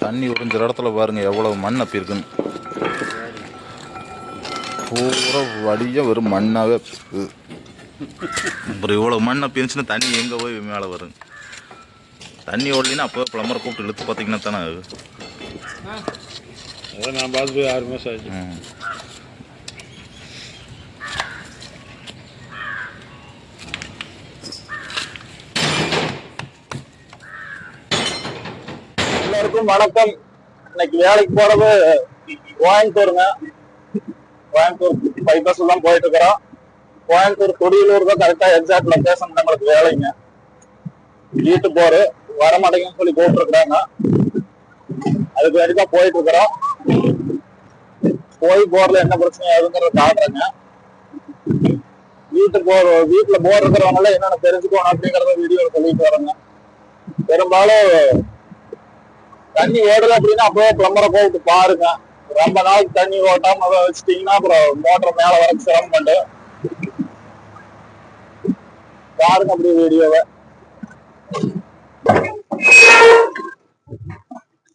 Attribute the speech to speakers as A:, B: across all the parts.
A: தண்ணி உறிஞ்சிற இடத்துல பாருங்க எவ்வளவு மண் அப்பி இருக்குன்னு. பூரா வழியாக வெறும் மண்ணாகவே இருக்குது. அப்புறம் இவ்வளோ மண் அப்பி இருந்துச்சுன்னா தண்ணி எங்கே போய் மேலே வருங்க? தண்ணி ஓடலின்னா அப்போ பிளம்பரை கூப்பிட்டு இழுத்து பார்த்தீங்கன்னா தானே அது.
B: அதான் நான் பார்த்து போய் 6 மாதம் ஆச்சு.
C: எல்லாருக்கும் வணக்கம். இன்னைக்கு வேலைக்கு போறது கோயம்புத்தூருங்க. கோயம்புத்தூர் பைபாஸ் எல்லாம் போயிட்டு இருக்கிறோம். கோயம்புத்தூர் கொடியலூர் தான் கரெக்டா எக்ஸாக்ட் லொகேஷன் நம்மளுக்கு வேலைங்க. வீட்டு போரு வர மாட்டேங்குன்னு சொல்லி கூப்பிட்டுருக்குறாங்க. அதுக்கு வேண்டிதான் போயிட்டு இருக்கிறோம். போய் போர்ல என்ன பிரச்சனை ஆகுதுங்கிறத காட்டுறேங்க. வீட்டுல போர் இருக்கிறவங்கள என்னென்ன தெரிஞ்சுக்கணும் அப்படிங்கறத வீடியோல சொல்லிட்டு வரேங்க. பெரும்பாலும் தண்ணி ஓடல அப்படின்னா அப்பவே பிளம்பரை போட்டு பாருங்க. ரொம்ப நாள் தண்ணி ஓட்டாம வச்சுட்டீங்கன்னா அப்புறம் மோட்டர் மேல வர சிரமப்பட்டு பாருங்க அப்படி வீடியோவை.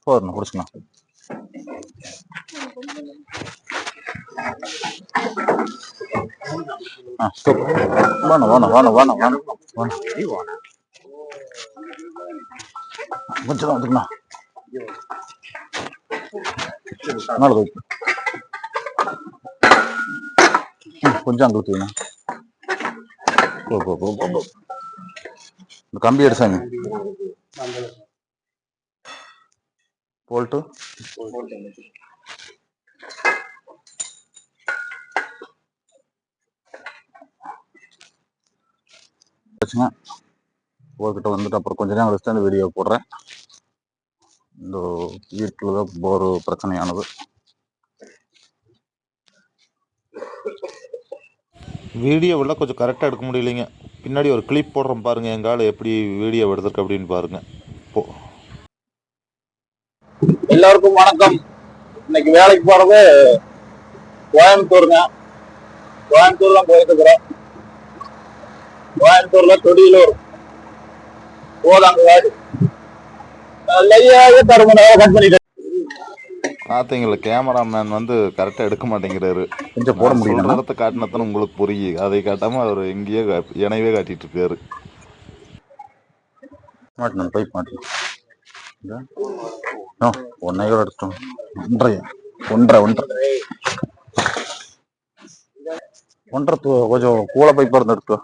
A: போறணும் குடிச்சுக்கலாம். கொஞ்சம் வந்துக்கலாம். கொஞ்சம் அங்கே ஊற்றுங்க. இந்த கம்பி எடுத்தாங்க போல்ட்டு போர்கிட்ட வந்துட்டு அப்புறம் கொஞ்ச நேரம் கழிச்சு அந்த வீடியோ போடுறேன். இந்த வீட்டில் தான் போர் பிரச்சனையானது. வீடியோவில் கொஞ்சம் கரெக்டாக எடுக்க முடியலைங்க. பின்னாடி ஒரு கிளிப் போடுறோம் பாருங்க, எங்கால எப்படி வீடியோ எடுத்துருக்கு அப்படின்னு பாருங்க.
C: எல்லாருக்கும் வணக்கம். இன்னைக்கு வேலைக்கு போறது கோயம்புத்தூருங்க. கோயம்புத்தூர் தான் போயிட்டு இருக்கிறோம். கோயம்புத்தூர்ல கொடியலூர் போதாங்க கட் பண்ணிட்டு
A: பார்த்தீங்களா, கேமராமேன் வந்து கரெக்டாக எடுக்க மாட்டேங்கிறாரு. கொஞ்சம் போட முடியும் இடத்த காட்டினத்தானே உங்களுக்கு புரியுது. அதை காட்டாமல் அவர் எங்கேயோ இணைவே காட்டிட்டு இருக்காரு. மாட்டணும் பைப் மாட்டணும். ஒன்றையோட எடுத்துட்டோம். ஒன்றரை கொஞ்சம் கூல பைப்பாக இருந்து எடுத்து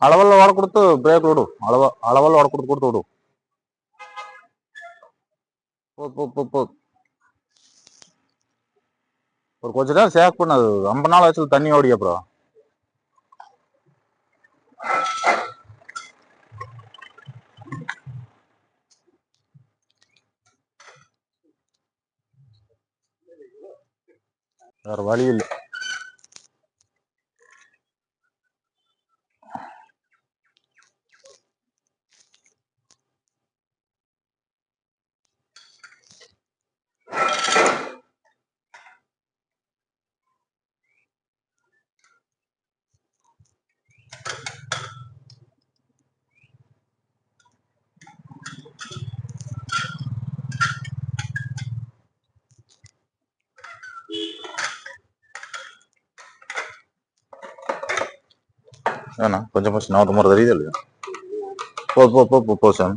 A: அளவெல்லாம் ஓட கொடுத்து பிரேக் விடும். அளவெல்லாம் ஓட கொடுத்து விடும். ஒரு கொஞ்ச நேரம் சேக் பண்ணது 50 நாள் ஆச்சு தண்ணி ஓடி. அப்புறம் வேற வழி இல்லை. ஏன்னா கொஞ்சம் கொஞ்சம் நான் மாதிரி தெரியுது இல்லையா? போ சார்.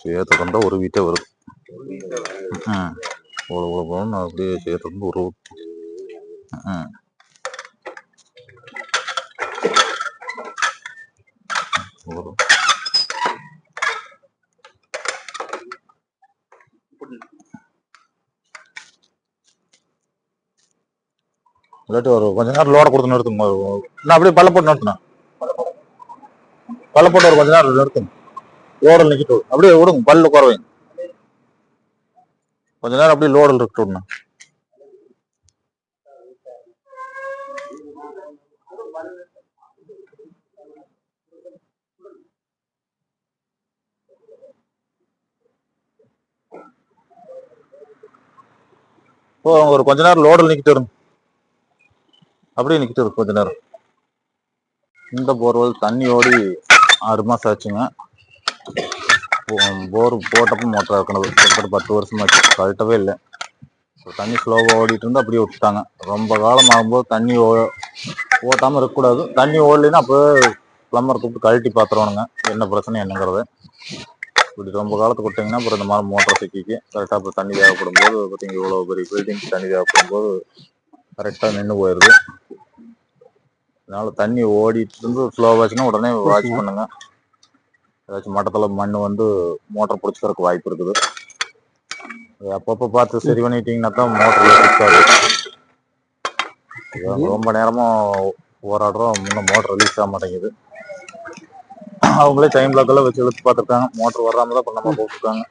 A: சேத்த கொண்டா ஒரு வீட்டே வரும். போகணும் அப்படியே சேத்த கொண்டு ஒரு வரும். இல்லாட்டி ஒரு கொஞ்ச நேரம் லோட கொடுத்து நிறுத்துங்க. நான் அப்படியே பல்ல போட்டு நிறுத்தினேன். பல்ல போட்டு ஒரு கொஞ்ச நேரம் நிறுத்துங்க. லோடல் நிக்கிட்டு அப்படியே விடுங்க. பல்லு குறவைங்க. கொஞ்ச நேரம் அப்படியே லோடல் இருக்கு விடணும். ஒரு கொஞ்ச நேரம் லோடில் நிக்கிட்டு இருங்க, அப்படியே நிக்கிட்டு இருக்கு கொஞ்ச நேரம். இந்த போர்வெல் தண்ணி ஓடி 6 மாசம் ஆச்சுங்க. போர் போட்டப்ப மோட்டர் இருக்கணும், கிட்டத்தட்ட 10 வருஷமாச்சு, கழட்டவே இல்லை. தண்ணி ஸ்லோவாக ஓடிட்டு இருந்து அப்படியே விட்டுட்டாங்க. ரொம்ப காலம் ஆகும்போது தண்ணி ஓட்டாமல் இருக்கக்கூடாது. தண்ணி ஓடலைன்னா அப்போ பிளம்பர் கூப்பிட்டு கழட்டி பார்த்துருவானுங்க என்ன பிரச்சனை என்னங்கிறது. இப்படி ரொம்ப காலத்துக்கு விட்டிங்கன்னா அப்புறம் இந்த மாதிரி மோட்டர் சிக்கிக்கு கரெக்டாக இப்போ தண்ணி தேவைப்படும் போது பார்த்தீங்க, இவ்வளோ பெரிய பில்டிங் தண்ணி தேவைப்படும் போது கரெக்டாக நின்று போயிடுது. அதனால தண்ணி ஓடிட்டு இருந்து ஸ்லோவாச்சுன்னா உடனே வாட்ச் பண்ணுங்க. ஏதாச்சும் மட்டத்தில் மண் வந்து மோட்டர் பிடிச்சிக்கிறதுக்கு வாய்ப்பு இருக்குது. அப்பப்போ பார்த்து சரி பண்ணிட்டீங்கன்னா தான் மோட்டர் ரிலீஸ் ஆகுது. ரொம்ப நேரமா போராடுறோம், இன்னும் மோட்டர் ரிலீஸ் ஆக மாட்டேங்குது. அவங்களே டைம் பிளாக்கெல்லாம் வச்சு இழுத்து பார்த்துருக்காங்க, மோட்டர் வராம தான் இப்போ நம்ம போட்டுருக்காங்க.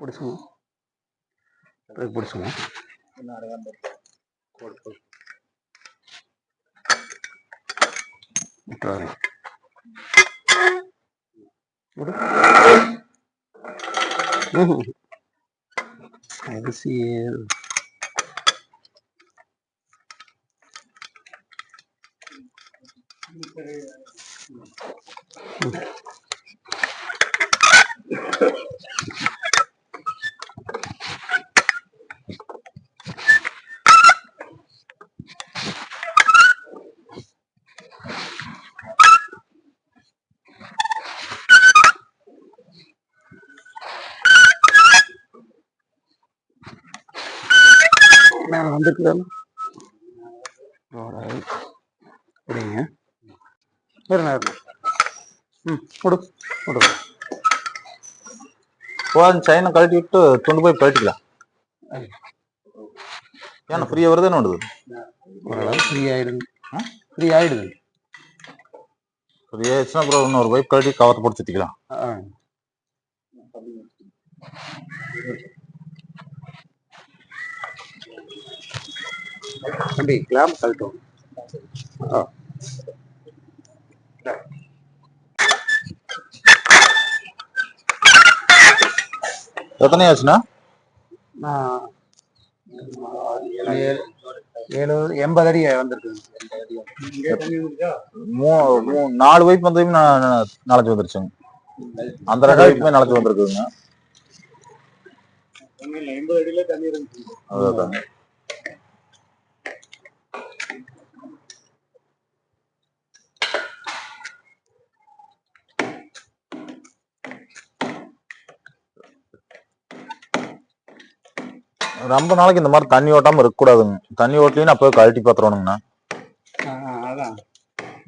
B: பிடிச்சுங்க, பிடிச்சுங்க. அரிசி மேலே வந்துருக்குதாங்க. அப்படிங்க கொடு கொடு.
A: சைனை கழட்டி விட்டு கொண்டு போய் கழட்டிக்கலாம். ஏன்னா ஃப்ரீயாக வருதுன்னு ஒன்றுது,
B: ஓரளவு ஃப்ரீ ஆயிடுங்க. ஃப்ரீ ஆயிடுது.
A: ஃப்ரீ ஆயிடுச்சுன்னா அப்புறம் இன்னொரு பைப் கழட்டி கவர் போட்டு சுற்றிக்கலாம்.
B: தம்பி கிளாம் கழட்டும்.
A: எத்தனை ஆச்சுண்ணா?
B: 80 அடி வந்திருக்கு.
A: 4 பைப் வந்ததுமே நாளைக்கு வந்துருச்சுங்க. அந்த 2 பைப்புமே நாளைக்கு வந்திருக்குங்க.
B: 80 அடியில தண்ணி இருந்துச்சு.
A: அதான் ரொம்ப நாளைக்கு இந்த மாதிரி தண்ணி ஓட்டாம இருக்க கூடாதுங்க. தண்ணி ஓட்டலின்னு அப்போ கழட்டி பாத்துறோனுங்கண்ணா.
B: அதான்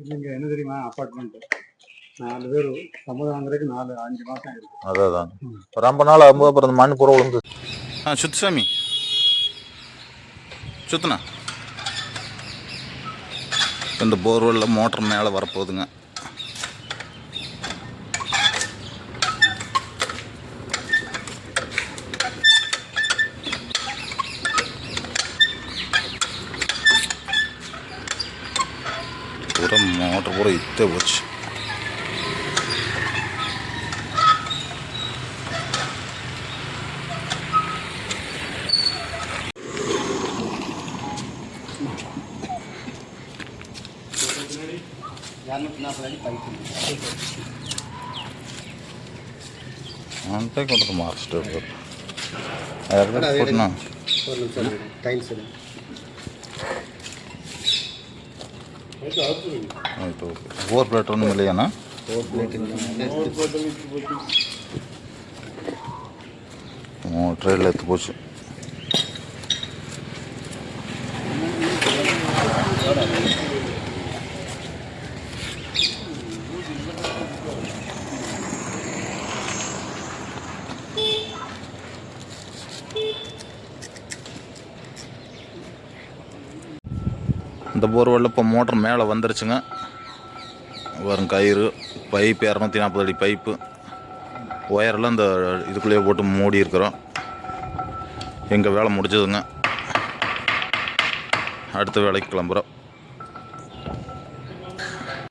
B: நீங்க என்ன தெரியுமா, அப்பார்ட்மெண்ட் 4 பேர் சம்பளம் வாங்குறதுக்கு 4-5 மாசம் இருக்கு.
A: அதான் ரொம்ப நாள் ஆகும்போது அப்புறம் இந்த மண் புற விழுந்து. சுத்து சாமி சுத்துண்ணா. இந்த போர்வெல்ல மோட்டர் மேலே வரப்போகுதுங்க. பூரா மோட்டர் பூரா இத்தே போச்சு. అంటే కొంత మాస్టర్ పోతున్నా ಆಯಿತು. 4 ಪ್ಲೇಟ್ ಒಂದು ಮಿಲಿಯನಾ? 3 ಟ್ರೈಲ್ ಎತ್ತು போச்சு. இந்த போர்வெல்ல இப்போ மோட்டர் மேலே வந்துருச்சுங்க. வரும் கயிறு பைப்பு 240 அடி பைப்பு ஒயரெல்லாம் இந்த இதுக்குள்ளேயே போட்டு மூடி இருக்கிறோம். எங்கள் வேலை முடிஞ்சதுங்க. அடுத்த வேலைக்கு கிளம்புறோம்.